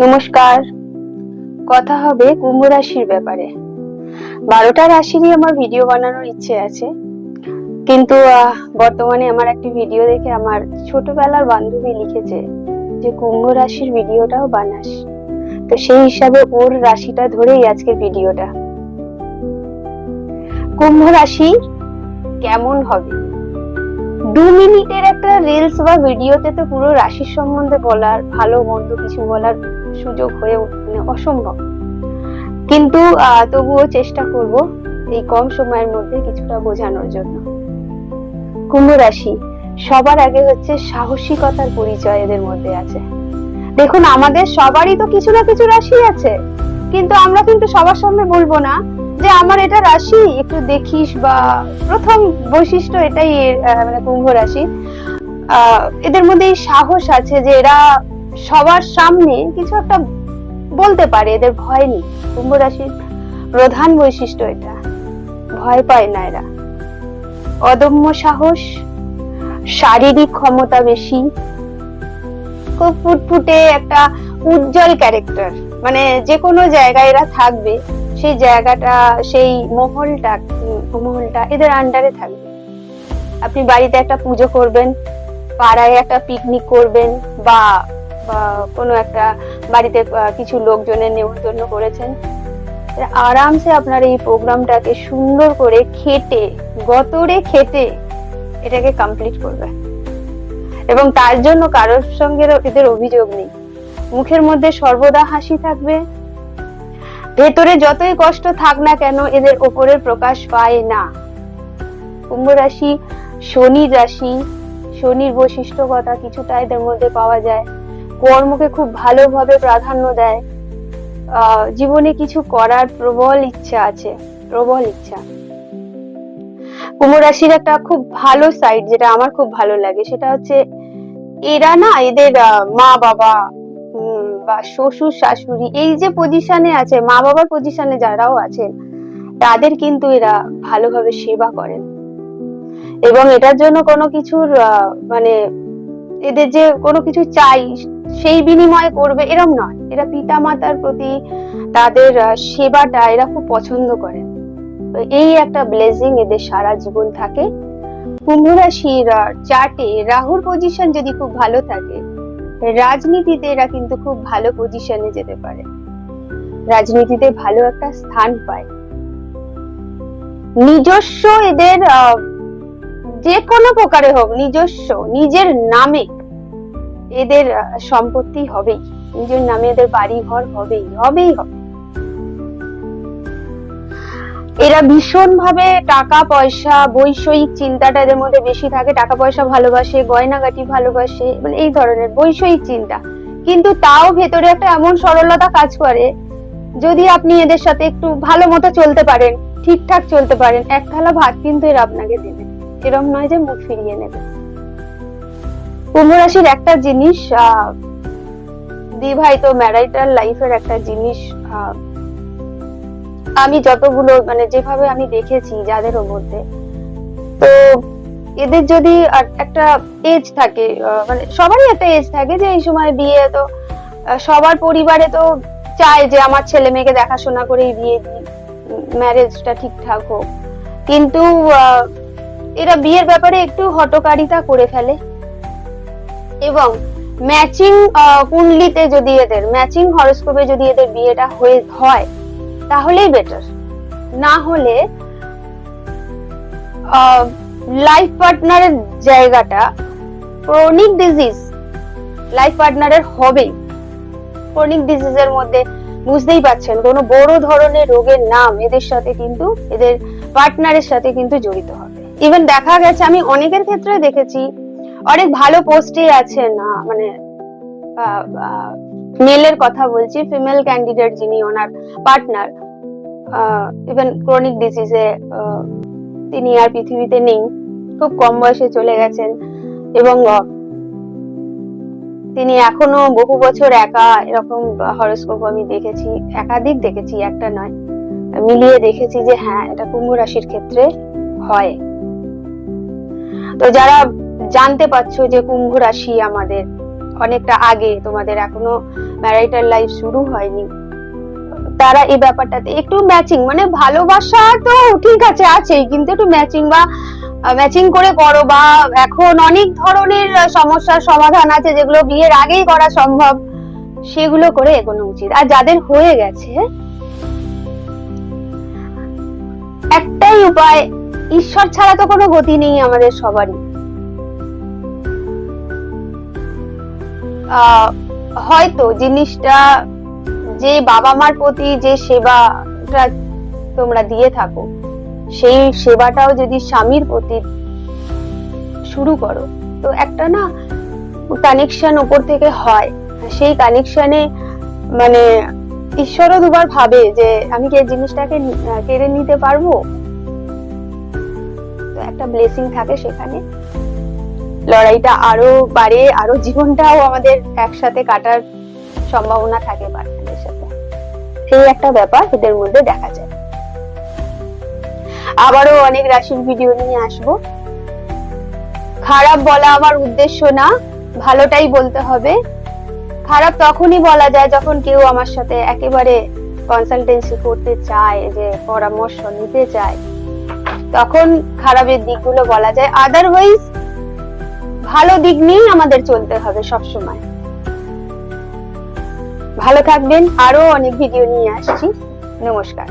নমস্কার। কথা হবে কুম্ভ রাশির ব্যাপারে। 12টা রাশিরই আমার ভিডিও বানানোর ইচ্ছে আছে, কিন্তু বর্তমানে আমার একটি ভিডিও দেখে আমার ছোটবেলার বান্ধবী লিখেছে যে কুম্ভ রাশির ভিডিওটাও বানাস। তো সেই হিসাবে ওর রাশিটা ধরেই আজকের ভিডিওটা। কুম্ভ রাশি কেমন হবে? 2 মিনিটের একটা রিলস বা ভিডিওতে তো পুরো রাশির সম্বন্ধে বলার, ভালো মন্দ কিছু বলার সুযোগ হয়ে অসম্ভব, কিন্তু তবুও চেষ্টা করব এই কম সময়ের মধ্যে কিছুটা বোঝানোর জন্য। কুম্ভ রাশি সবার আগে হচ্ছে সাহসিকতার পরিচয় এদের মধ্যে আছে। দেখুন, আমাদের সবারই তো কিছু না কিছু রাশি আছে, কিন্তু আমরা কিন্তু সবার সামনে বলবো না যে আমার এটা রাশি, একটু দেখিস। বা প্রথম বৈশিষ্ট্য এটাই মানে কুম্ভ রাশি, এদের মধ্যে এই সাহস আছে যে এরা সবার সামনে কিছু একটা বলতে পারে, এদের ভয় নেই। কুম্ভ রাশির প্রধান বৈশিষ্ট্য এটা, ভয় পায় না এরা। অদম্য সাহস, শারীরিক ক্ষমতা বেশি, খুব ফুটফুটে একটা উজ্জ্বল ক্যারেক্টার। মানে যে কোনো জায়গায় এরা থাকবে, সেই জায়গাটা, সেই মহলটা এদের আন্ডারে থাকবে। আপনি বাড়িতে একটা পুজো করবেন, পাড়ায় একটা পিকনিক করবেন, বা কোনো একটা বাড়িতে কিছু লোকজনের নেমন্তন্ন করেছেন, আরামসে আপনার এই প্রোগ্রামটাকে সুন্দর করে গতরে খেটে এটাকে কমপ্লিট করবে, এবং তার জন্য কারোর সঙ্গে এদের অভিযোগ নেই। মুখের মধ্যে সর্বদা হাসি থাকবে। ভেতরে যতই কষ্ট থাক না কেন, এদের ওপরের প্রকাশ পায় না। কুম্ভ রাশি শনির রাশি, শনির বৈশিষ্ট্যকতা কিছুটা এদের মধ্যে পাওয়া যায়। কর্মকে খুব ভালোভাবে প্রাধান্য দেয়। জীবনে কিছু করার প্রবল ইচ্ছা আছে, প্রবল ইচ্ছা। কুম্ভ রাশির একটা খুব ভালো সাইড, যেটা আমার খুব ভালো লাগে, সেটা হচ্ছে এরা না, এদের মা বাবা বা শ্বশুর শাশুড়ি এই যে পজিশনে আছে, মা বাবার পজিশনে যারাও আছেন, তাদের কিন্তু এরা ভালোভাবে সেবা করেন, এবং এটার জন্য কোনো কিছুর মানে এদের যে কোনো কিছু চাই সেই বিনিময়ে করবে এরম নয়। এরা পিতা মাতার প্রতি তাদের সেবাটা এরা খুব পছন্দ করেন। এই একটা ব্লেসিং এদের সারা জীবন থাকে। কুম্ভ রাশির চার্টে রাহুর পজিশন যদি খুব ভালো থাকে, রাজনীতিতে এরা কিন্তু খুব ভালো পজিশনে যেতে পারে, রাজনীতিতে ভালো একটা স্থান পায়। নিজস্ব এদের যে কোনো প্রকারে হোক, নিজস্ব নিজের নামে এদের সম্পত্তি হবেই, নিজের নামে এদের বাড়ি ঘর হবেই হবে। এরা ভীষণ ভাবে টাকা পয়সা, বৈষয়িক চিন্তাটা এদের মধ্যে বেশি থাকে। টাকা পয়সা ভালোবাসে, গয়নাগাটি ভালোবাসে, মানে এই ধরনের বৈষয়িক চিন্তা। কিন্তু তাও ভেতরে একটা এমন সরলতা কাজ করে, যদি আপনি এদের সাথে একটু ভালো মতো চলতে পারেন, ঠিকঠাক চলতে পারেন, এক থালা ভাত কিন্তু এরা আপনাকে দেবে, এরকম নয় যে মুখ ফিরিয়ে নেবে। কুম্ভ রাশির একটা জিনিস, বিবাহিত ম্যারিটাল লাইফের একটা জিনিস, আমি যতগুলো মানে যেভাবে আমি দেখেছি যাদের মধ্যে, তো এদের যদি একটা এজ থাকে, মানে সবারই একটা এজ থাকে যে এই সময় বিয়ে, তো সবার পরিবারে তো চায় যে আমার ছেলে মেয়েকে দেখাশোনা করেই বিয়ে দিই, ম্যারেজটা ঠিকঠাক হোক। কিন্তু এরা বিয়ের ব্যাপারে একটু হঠকারিতা করে ফেলে, এবং ম্যাচিং কুণ্ডলিতে যদি এদের ম্যাচিং হরোস্কোপে যদি এদের বিয়েটা হয় তাহলেই বেটার। না হলে লাইফ পার্টনারের জায়গাটা, ক্রনিক ডিজিজ লাইফ পার্টনারের হবেই। ক্রনিক ডিজিজের মধ্যে বুঝতেই পাচ্ছেন, কোনো বড় ধরনের রোগের নাম এদের সাথে কিন্তু, এদের পার্টনারের সাথে কিন্তু জড়িত হবে। ইভেন দেখা গেছে, আমি অনেকের ক্ষেত্রে দেখেছি, অনেক ভালো পোস্টে আছেন, মানে মেলের কথা বলছি, ফিমেল ক্যান্ডিডেট যিনি ওনার পার্টনার, ইভেন ক্রনিক ডিজিজে তিনি আর পৃথিবীতে নেই, খুব কম বয়সে চলে গেছেন, এবং তিনি এখনো বহু বছর একা। এরকম হরোস্কোপ আমি দেখেছি, একাধিক দেখেছি, একটা নয়, মিলিয়ে দেখেছি যে হ্যাঁ, এটা কুম্ভ রাশির ক্ষেত্রে হয়। তো যারা জানতে পারছো যে কুম্ভ রাশি আমাদের অনেকটা আগে, তোমাদের এখনো ম্যারিটাল লাইফ শুরু হয়নি, তারা এই ব্যাপারটাতে একটু ম্যাচিং, মানে ভালোবাসা তো ঠিক আছে আছেই, কিন্তু একটু ম্যাচিং করে করো, বা এখন অনেক ধরনের সমস্যার সমাধান আছে যেগুলো বিয়ের আগেই করা সম্ভব, সেগুলো করে এগোনো উচিত। আর যাদের হয়ে গেছে, একটাই উপায়, ঈশ্বর ছাড়া তো কোনো গতি নেই আমাদের সবারই। হয়তো জিনিসটা, যে বাবা মার প্রতি যে সেবাটা তোমরা দিয়ে থাকো, সেই সেবাটাও যদি স্বামীর প্রতি শুরু করো, তো একটা না কানেকশন উপর থেকে হয়। সেই কানেকশনে মানে ঈশ্বরও দুবার ভাবে যে আমি কি এই জিনিসটাকে কেড়ে নিতে পারবো, তো একটা ব্লেসিং থাকে সেখানে। লড়াইটা আরো বাড়ে, আরো জীবনটাও আমাদের একসাথে কাটার সম্ভাবনা থাকে পার্টনারের সাথে। এই একটা ব্যাপার এদের মধ্যে দেখা যায়। আবারও অনেক রাশির ভিডিও নিয়ে আসবো। খারাপ বলা আমার উদ্দেশ্য না, ভালোটাই বলতে হবে। খারাপ তখনই বলা যায় যখন কেউ আমার সাথে একেবারে কনসালটেন্সি করতে চায়, যে পরামর্শ নিতে চায়, তখন খারাপের দিকগুলো বলা যায়। আদারওয়াইজ ভালো দিক নিয়েই আমাদের চলতে হবে সবসময়। ভালো থাকবেন, আরো অনেক ভিডিও নিয়ে আসছি। নমস্কার।